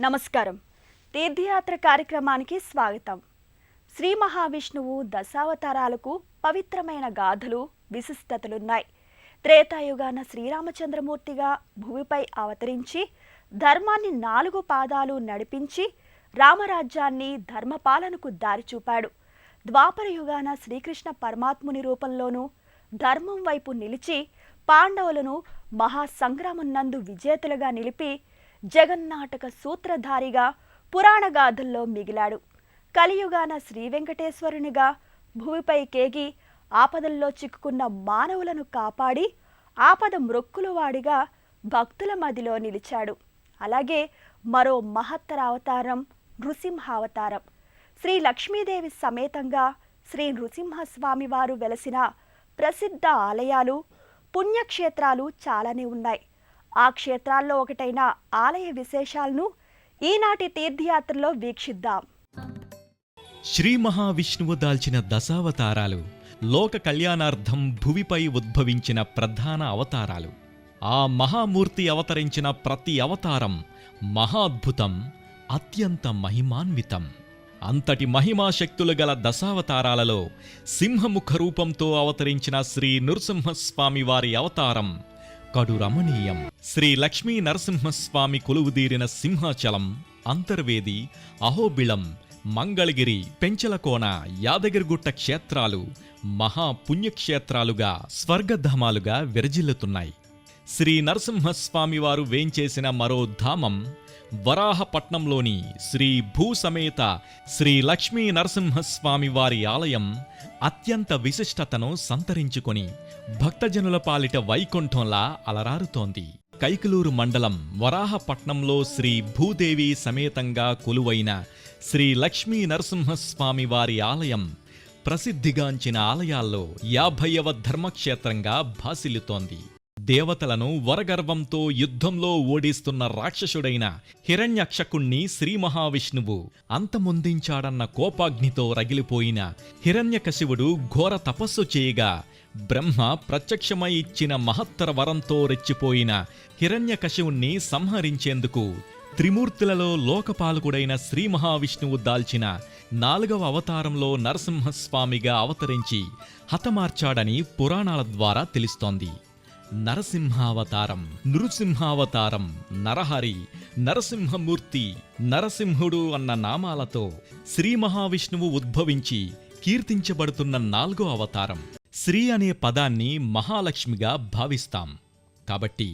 నమస్కారం. తీర్థయాత్ర కార్యక్రమానికి స్వాగతం. శ్రీ మహావిష్ణువు దశావతారాలకు పవిత్రమైన గాథలు, విశిష్టతలున్నాయి. త్రేతాయుగాన శ్రీరామచంద్రమూర్తిగా భూమిపై అవతరించి ధర్మాన్ని 4 పాదాలు నడిపించి రామరాజ్యాన్ని ధర్మపాలనకు దారి చూపాడు. ద్వాపర యుగాన శ్రీకృష్ణ పరమాత్ముని రూపంలోనూ ధర్మం వైపు నిలిచి పాండవులను మహాసంగ్రామం నందు విజేతలుగా నిలిపి జగన్నాటక సూత్రధారిగా పురాణగాథల్లో మిగిలాడు. కలియుగాన శ్రీ వెంకటేశ్వరునిగా భూమిపై కేగి ఆపదల్లో చిక్కుకున్న మానవులను కాపాడి ఆపద మ్రొక్కులవాడిగా భక్తుల మదిలో నిలిచాడు. అలాగే మరో మహత్తర అవతారం నృసింహావతారం. శ్రీ లక్ష్మీదేవి సమేతంగా శ్రీ నృసింహస్వామి వారు వెలసిన ప్రసిద్ధ ఆలయాలు, పుణ్యక్షేత్రాలు చాలానే ఉన్నాయి. ఆ క్షేత్రాల్లో ఒకటైన ఆలయ విశేషాలను ఈనాటి తీర్థయాత్రలో వీక్షిద్దాం. శ్రీ మహావిష్ణువు దాల్చిన దశావతారాలు లోక కళ్యాణార్థం భువిపై ఉద్భవించిన ప్రధాన అవతారాలు. ఆ మహామూర్తి అవతరించిన ప్రతి అవతారం మహాద్భుతం, అత్యంత మహిమాన్వితం. అంతటి మహిమాశక్తులు గల దశావతారాలలో సింహముఖ రూపంతో అవతరించిన శ్రీ నృసింహస్వామి వారి అవతారం కడు రమణీయం. శ్రీ లక్ష్మీ నరసింహస్వామి కొలువుదీరిన సింహాచలం, అంతర్వేది, అహోబిళం, మంగళగిరి, పెంచలకోన, యాదగిరిగుట్ట క్షేత్రాలు మహాపుణ్యక్షేత్రాలుగా, స్వర్గధామాలుగా విరజిల్లుతున్నాయి. శ్రీ నరసింహస్వామి వారు వేంచేసిన మరో ధామం వరాహపట్నంలోని శ్రీ భూసమేత శ్రీ లక్ష్మీ నరసింహస్వామి వారి ఆలయం అత్యంత విశిష్టతను సంతరించుకొని భక్తజనుల పాలిట వైకుంఠంలా అలరారుతోంది. కైకలూరు మండలం వరాహపట్నంలో శ్రీ భూదేవి సమేతంగా కొలువైన శ్రీ లక్ష్మీ నరసింహస్వామి వారి ఆలయం ప్రసిద్ధిగాంచిన ఆలయాల్లో 50వ ధర్మక్షేత్రంగా భాసిల్లుతోంది. దేవతలను వరగర్వంతో యుద్ధంలో ఓడిస్తున్న రాక్షసుడైన హిరణ్యక్షకుణ్ణి శ్రీ మహావిష్ణువు అంతమొందించాడన్న కోపాగ్నితో రగిలిపోయిన హిరణ్యకశివుడు ఘోర తపస్సు చేయగా బ్రహ్మ ప్రత్యక్షమై ఇచ్చిన మహత్తర వరంతో రెచ్చిపోయిన హిరణ్యకశివుణ్ణి సంహరించేందుకు త్రిమూర్తులలో లోకపాలకుడైన శ్రీ మహావిష్ణువు దాల్చిన 4వ అవతారంలో నరసింహస్వామిగా అవతరించి హతమార్చాడని పురాణాల ద్వారా తెలుస్తోంది. నరసింహావతారం, నృసింహావతారం, నరహరి, నరసింహమూర్తి, నరసింహుడు అన్న నామాలతో శ్రీ మహావిష్ణువు ఉద్భవించి కీర్తించబడుతున్న 4వ అవతారం. శ్రీ అనే పదాన్ని మహాలక్ష్మిగా భావిస్తాం కాబట్టి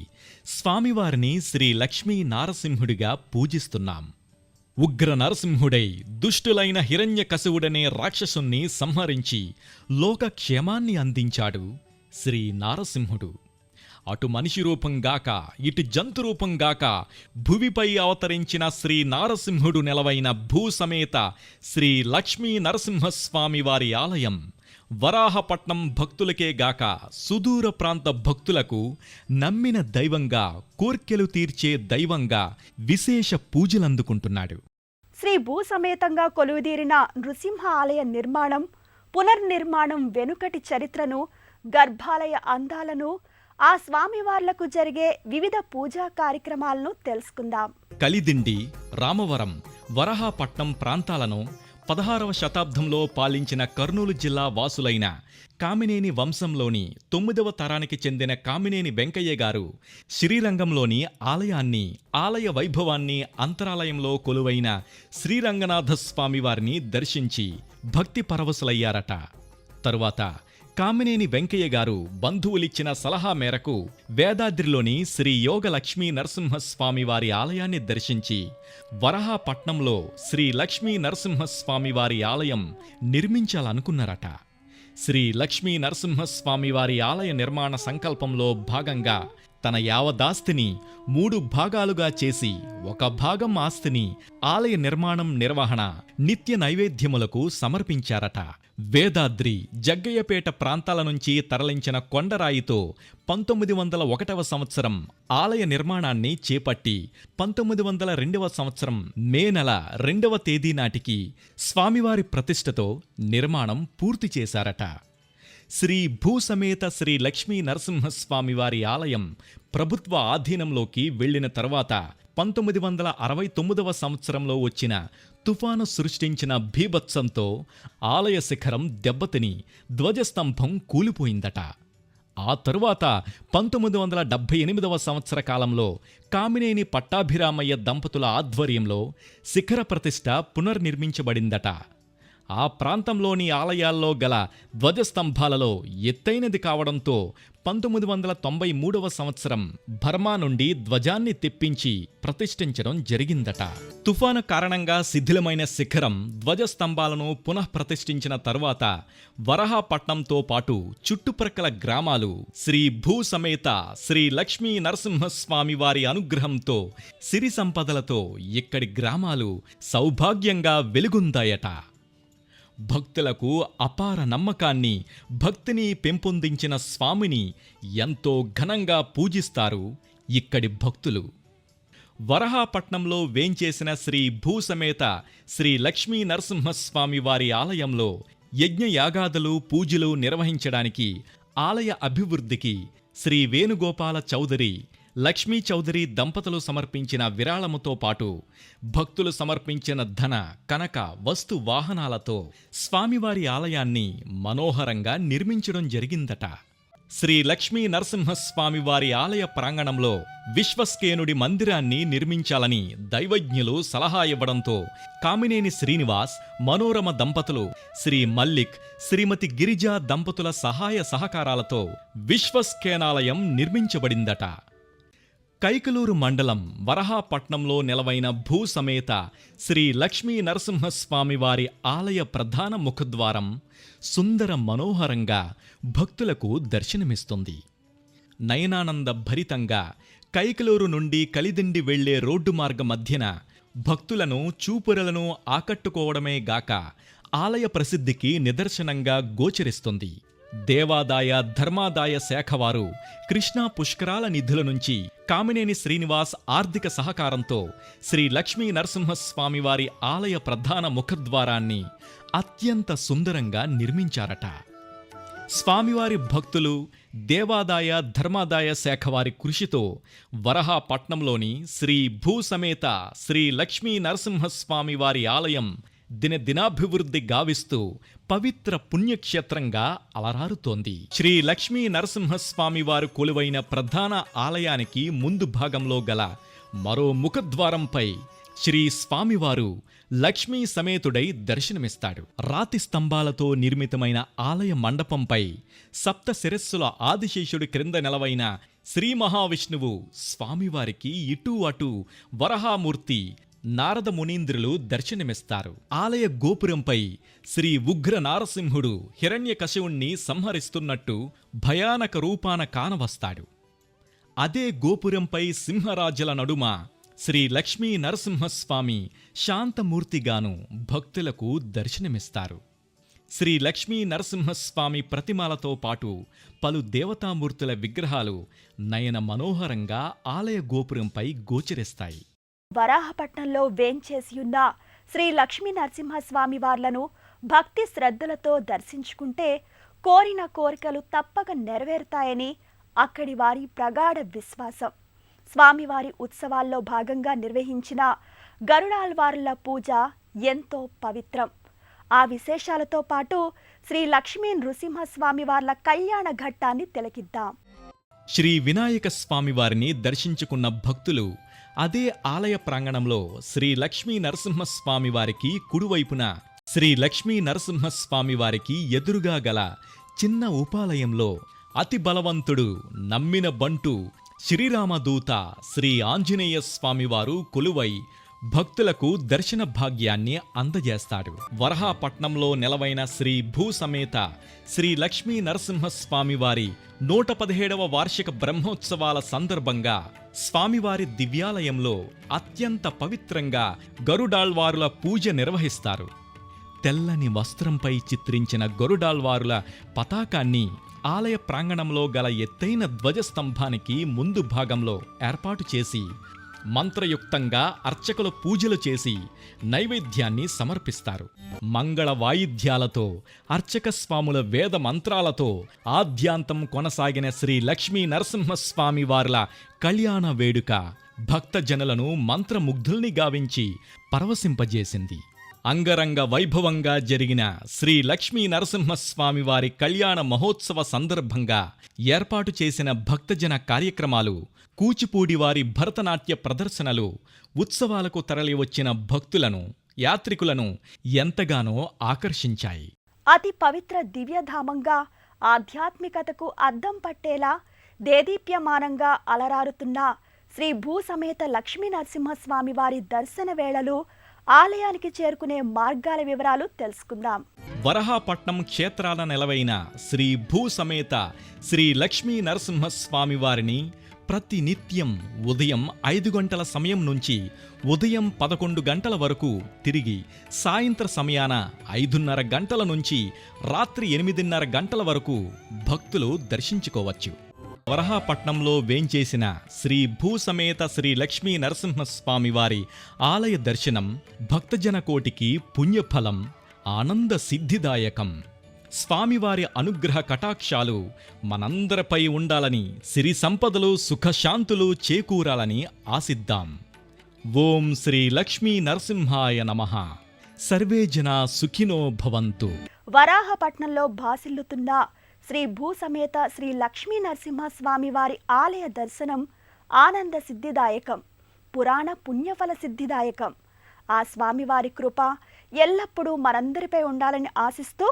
స్వామివారిని శ్రీ లక్ష్మీ నారసింహుడిగా పూజిస్తున్నాం. ఉగ్ర నరసింహుడై దుష్టులైన హిరణ్యకశివుడనే రాక్షసుణ్ణి సంహరించి లోకక్షేమాన్ని అందించాడు శ్రీ నారసింహుడు. అటు మనిషి రూపంగాక ఇటు జంతు రూపంగాక భువిపై అవతరించిన శ్రీ నారసింహుడు నెలవైన భూసమేత శ్రీ లక్ష్మీ నరసింహస్వామి వారి ఆలయం వరాహపట్నం భక్తులకే గాక సుదూర ప్రాంత భక్తులకు నమ్మిన దైవంగా, కోర్కెలు తీర్చే దైవంగా విశేష పూజలందుకుంటున్నాడు. శ్రీ భూసమేతంగా కొలువుదీరిన నృసింహ ఆలయ నిర్మాణం, పునర్నిర్మాణం వెనుకటి చరిత్రను, గర్భాలయ అందాలను, ఆ స్వామివార్లకు జరిగే వివిధ పూజా కార్యక్రమాలను తెలుసుకుందాం. కలిదిండి, రామవరం, వరహాపట్నం ప్రాంతాలను 16వ శతాబ్దంలో పాలించిన కర్నూలు జిల్లా వాసులైన కామినేని వంశంలోని 9వ తరానికి చెందిన కామినేని వెంకయ్య గారు శ్రీరంగంలోని ఆలయాన్ని, ఆలయ వైభవాన్ని, అంతరాలయంలో కొలువైన శ్రీరంగనాథ స్వామివారిని దర్శించి భక్తి పరవశులయ్యారట. తరువాత కామినేని వెంకయ్య గారు బంధువులిచ్చిన సలహా మేరకు వేదాద్రిలోని శ్రీ యోగ లక్ష్మీ నరసింహస్వామి వారి ఆలయాన్ని దర్శించి వరహాపట్నంలో శ్రీ లక్ష్మీ నరసింహస్వామి వారి ఆలయం నిర్మించాలనుకున్నారట. శ్రీ లక్ష్మీ నరసింహస్వామి వారి ఆలయ నిర్మాణ సంకల్పంలో భాగంగా తన యావదాస్తిని 3 భాగాలుగా చేసి ఒక భాగం ఆస్తిని ఆలయ నిర్మాణం, నిర్వహణ, నిత్య నైవేద్యములకు సమర్పించారట. వేదాద్రి, జగ్గయ్యపేట ప్రాంతాల నుంచి తరలించిన కొండరాయితో 1901వ సంవత్సరం ఆలయ నిర్మాణాన్ని చేపట్టి 1902వ సంవత్సరం మే నెల 2వ తేదీ నాటికి స్వామివారి ప్రతిష్టతో నిర్మాణం పూర్తి చేశారట. శ్రీ భూసమేత శ్రీ లక్ష్మీ నరసింహస్వామి వారి ఆలయం ప్రభుత్వ ఆధీనంలోకి వెళ్లిన తర్వాత 1969వ సంవత్సరంలో వచ్చిన తుఫాను సృష్టించిన భీభత్సంతో ఆలయ శిఖరం దెబ్బతిని ధ్వజస్తంభం కూలిపోయిందట. ఆ తరువాత 1978వ సంవత్సర కాలంలో కామినేని పట్టాభిరామయ్య దంపతుల ఆధ్వర్యంలో శిఖర ప్రతిష్ఠ పునర్నిర్మించబడిందట. ఆ ప్రాంతంలోని ఆలయాల్లో గల ధ్వజస్తంభాలలో ఎత్తైనది కావడంతో 1993వ సంవత్సరం బర్మా నుండి ధ్వజాన్ని తెప్పించి ప్రతిష్ఠించడం జరిగిందట. తుఫాను కారణంగా శిథిలమైన శిఖరం ధ్వజస్తంభాలను పునః ప్రతిష్ఠించిన తరువాత వరహాపట్నంతో పాటు చుట్టుప్రక్కల గ్రామాలు శ్రీ భూసమేత శ్రీ లక్ష్మీ నరసింహస్వామి వారి అనుగ్రహంతో సిరి సంపదలతో ఇక్కడి గ్రామాలు సౌభాగ్యంగా వెలుగొందాయట. భక్తులకు అపార నమ్మకాన్ని, భక్తిని పెంపొందించిన స్వామిని ఎంతో ఘనంగా పూజిస్తారు ఇక్కడి భక్తులు. వరహాపట్నంలో వేంచేసిన శ్రీ భూసమేత శ్రీ లక్ష్మీ నరసింహస్వామి వారి ఆలయంలో యజ్ఞయాగాదులు, పూజలు నిర్వహించడానికి ఆలయ అభివృద్ధికి శ్రీ వేణుగోపాల చౌదరి, లక్ష్మీ చౌదరి దంపతులు సమర్పించిన విరాళముతో పాటు భక్తులు సమర్పించిన ధన, కనక, వస్తు వాహనాలతో స్వామివారి ఆలయాన్ని మనోహరంగా నిర్మించడం జరిగిందట. శ్రీ లక్ష్మీ నరసింహస్వామి వారి ఆలయ ప్రాంగణంలో విశ్వస్కేనుడి మందిరాన్ని నిర్మించాలని దైవజ్ఞులు సలహా ఇవ్వడంతో కామినేని శ్రీనివాస్, మనోరమ దంపతులు, శ్రీ మల్లిక్, శ్రీమతి గిరిజా దంపతుల సహాయ సహకారాలతో విశ్వస్కేనాలయం నిర్మించబడిందట. కైకలూరు మండలం వరహాపట్నంలో నెలవైన భూసమేత శ్రీ లక్ష్మీ నరసింహస్వామి వారి ఆలయ ప్రధాన ముఖద్వారం సుందర మనోహరంగా భక్తులకు దర్శనమిస్తుంది. నయనానంద భరితంగా కైకలూరు నుండి కలిదిండి వెళ్లే రోడ్డు మార్గ మధ్యన భక్తులను, చూపురలను ఆకట్టుకోవడమే గాక ఆలయ ప్రసిద్ధికి నిదర్శనంగా గోచరిస్తుంది. దేవాదాయ, ధర్మాదాయ శాఖవారు కృష్ణా పుష్కరాల నిధుల నుంచి కామినేని శ్రీనివాస్ ఆర్థిక సహకారంతో శ్రీ లక్ష్మీ నరసింహస్వామి వారి ఆలయ ప్రధాన ముఖద్వారాన్ని అత్యంత సుందరంగా నిర్మించారట. స్వామివారి భక్తులు, దేవాదాయ, ధర్మాదాయ శాఖవారి కృషితో వరహాపట్నంలోని శ్రీ భూసమేత శ్రీ లక్ష్మీ నరసింహస్వామి వారి ఆలయం దినదినాభివృద్ధి గావిస్తూ పవిత్ర పుణ్యక్షేత్రంగా అలరారుతోంది. శ్రీ లక్ష్మీ నరసింహస్వామి వారు కొలువైన ప్రధాన ఆలయానికి ముందు భాగంలో గల మరో ముఖద్వారంపై శ్రీ స్వామివారు లక్ష్మీ సమేతుడై దర్శనమిస్తాడు. రాతి స్తంభాలతో నిర్మితమైన ఆలయ మండపంపై సప్త శిరస్సుల ఆదిశేషుడి క్రింద నెలవైన శ్రీ మహావిష్ణువు స్వామివారికి ఇటూ అటూ వరహామూర్తి, నారద మునీంద్రులు దర్శనమిస్తారు. ఆలయ గోపురంపై శ్రీ ఉగ్ర నారసింహుడు హిరణ్యకశివుణ్ణి సంహరిస్తున్నట్టు భయానక రూపాన కానవస్తాడు. అదే గోపురంపై సింహరాజుల నడుమ శ్రీ లక్ష్మీ నరసింహస్వామి శాంతమూర్తిగాను భక్తులకు దర్శనమిస్తారు. శ్రీ లక్ష్మీ నరసింహస్వామి ప్రతిమలతో పాటు పలు దేవతామూర్తుల విగ్రహాలు నయన మనోహరంగా ఆలయ గోపురంపై గోచరిస్తాయి. వరాహపట్నంలో వేంచేసియున్న శ్రీ లక్ష్మీ నరసింహస్వామి వార్లను భక్తి శ్రద్ధలతో దర్శించుకుంటే కోరిన కోరికలు తప్పక నెరవేరుతాయని అక్కడి వారి ప్రగాఢ విశ్వాసం. స్వామివారి ఉత్సవాల్లో భాగంగా నిర్వహించిన గరుడాల్వార్ల పూజ ఎంతో పవిత్రం. ఆ విశేషాలతో పాటు శ్రీ లక్ష్మీ నృసింహస్వామి వార్ల కళ్యాణ ఘట్టాన్ని తిలకిద్దాం. శ్రీ వినాయక స్వామి వారిని దర్శించుకున్న భక్తులు అదే ఆలయ ప్రాంగణంలో శ్రీ లక్ష్మీ నరసింహస్వామి వారికి కుడివైపున, శ్రీ లక్ష్మీ నరసింహస్వామి వారికి ఎదురుగా గల చిన్న ఉపాలయంలో అతి బలవంతుడు, నమ్మిన బంటు, శ్రీరామదూత శ్రీ ఆంజనేయ స్వామివారు కొలువై భక్తులకు దర్శన భాగ్యాన్ని అందజేస్తాడు. వరహాపట్నంలో నెలవైన శ్రీ భూసమేత శ్రీ లక్ష్మీ నరసింహస్వామి వారి 117వ వార్షిక బ్రహ్మోత్సవాల సందర్భంగా స్వామివారి దివ్యాలయంలో అత్యంత పవిత్రంగా గరుడాళ్వారుల పూజ నిర్వహిస్తారు. తెల్లని వస్త్రంపై చిత్రించిన గరుడాళ్వారుల పతాకాన్ని ఆలయ ప్రాంగణంలో గల ఎత్తైన ధ్వజస్తంభానికి ముందు భాగంలో ఏర్పాటు చేసి మంత్రయుక్తంగా అర్చకులు పూజలు చేసి నైవేద్యాన్ని సమర్పిస్తారు. మంగళ వాయిద్యాలతో అర్చక స్వాముల వేద మంత్రాలతో ఆద్యాంతం కొనసాగిన శ్రీ లక్ష్మీ నరసింహస్వామి వార్ల కళ్యాణ వేడుక భక్తజనులను మంత్రముగ్ధుల్ని గావించి పరవశింపజేసింది. అంగరంగ వైభవంగా జరిగిన శ్రీ లక్ష్మీ నరసింహస్వామి వారి కళ్యాణ మహోత్సవ సందర్భంగా ఏర్పాటు చేసిన భక్తజన కార్యక్రమాలు, కూచిపూడి వారి భరతనాట్య ప్రదర్శనలు ఉత్సవాలకు తరలివచ్చిన భక్తులను, యాత్రికులను ఎంతగానో ఆకర్షించాయి. అతి పవిత్ర దివ్యధామంగా, ఆధ్యాత్మికతకు అద్దం పట్టేలా దేదీప్యమానంగా అలరారుతున్న శ్రీ భూసమేత లక్ష్మీ నరసింహస్వామి వారి దర్శన వేళలు, ఆలయానికి చేరుకునే మార్గాల వివరాలు తెలుసుకుందాం. వరహాపట్నం క్షేత్రాల నెలవైన శ్రీ భూసమేత శ్రీ లక్ష్మీ నరసింహస్వామి వారిని ప్రతినిత్యం ఉదయం 5 గంటల సమయం నుంచి ఉదయం 11 గంటల వరకు, తిరిగి సాయంత్ర సమయాన 5:30 గంటల నుంచి రాత్రి 8:30 గంటల వరకు భక్తులు దర్శించుకోవచ్చు. వరహాపట్నంలో వేంచేసిన శ్రీ భూసమేత శ్రీ లక్ష్మీ నరసింహస్వామి వారి ఆలయ దర్శనం భక్తజన కోటికి పుణ్యఫలం, ఆనంద సిద్ధిదాయకం. స్వామివారి అనుగ్రహ కటాక్షాలు మనందరిపై ఉండాలని, సిరి సంపదలు సుఖశాంతులు చేకూరాలని ఆశిద్దాం. ఓం శ్రీ లక్ష్మీ నరసింహాయ నమః. సర్వే జనా సుఖినో భవంతు. వరాహపట్నంలో భాసిల్లుతున్న శ్రీ భూసమేత శ్రీ లక్ష్మీ నరసింహస్వామి వారి ఆలయ దర్శనం ఆనంద సిద్ధిదాయకం, పురాణ పుణ్యఫల సిద్ధిదాయకం. ఆ స్వామివారి కృప ఎల్లప్పుడూ మనందరిపై ఉండాలని ఆశిస్తూ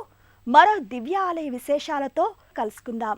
మరో దివ్య ఆలయ విశేషాలతో కలుసుకుందాం.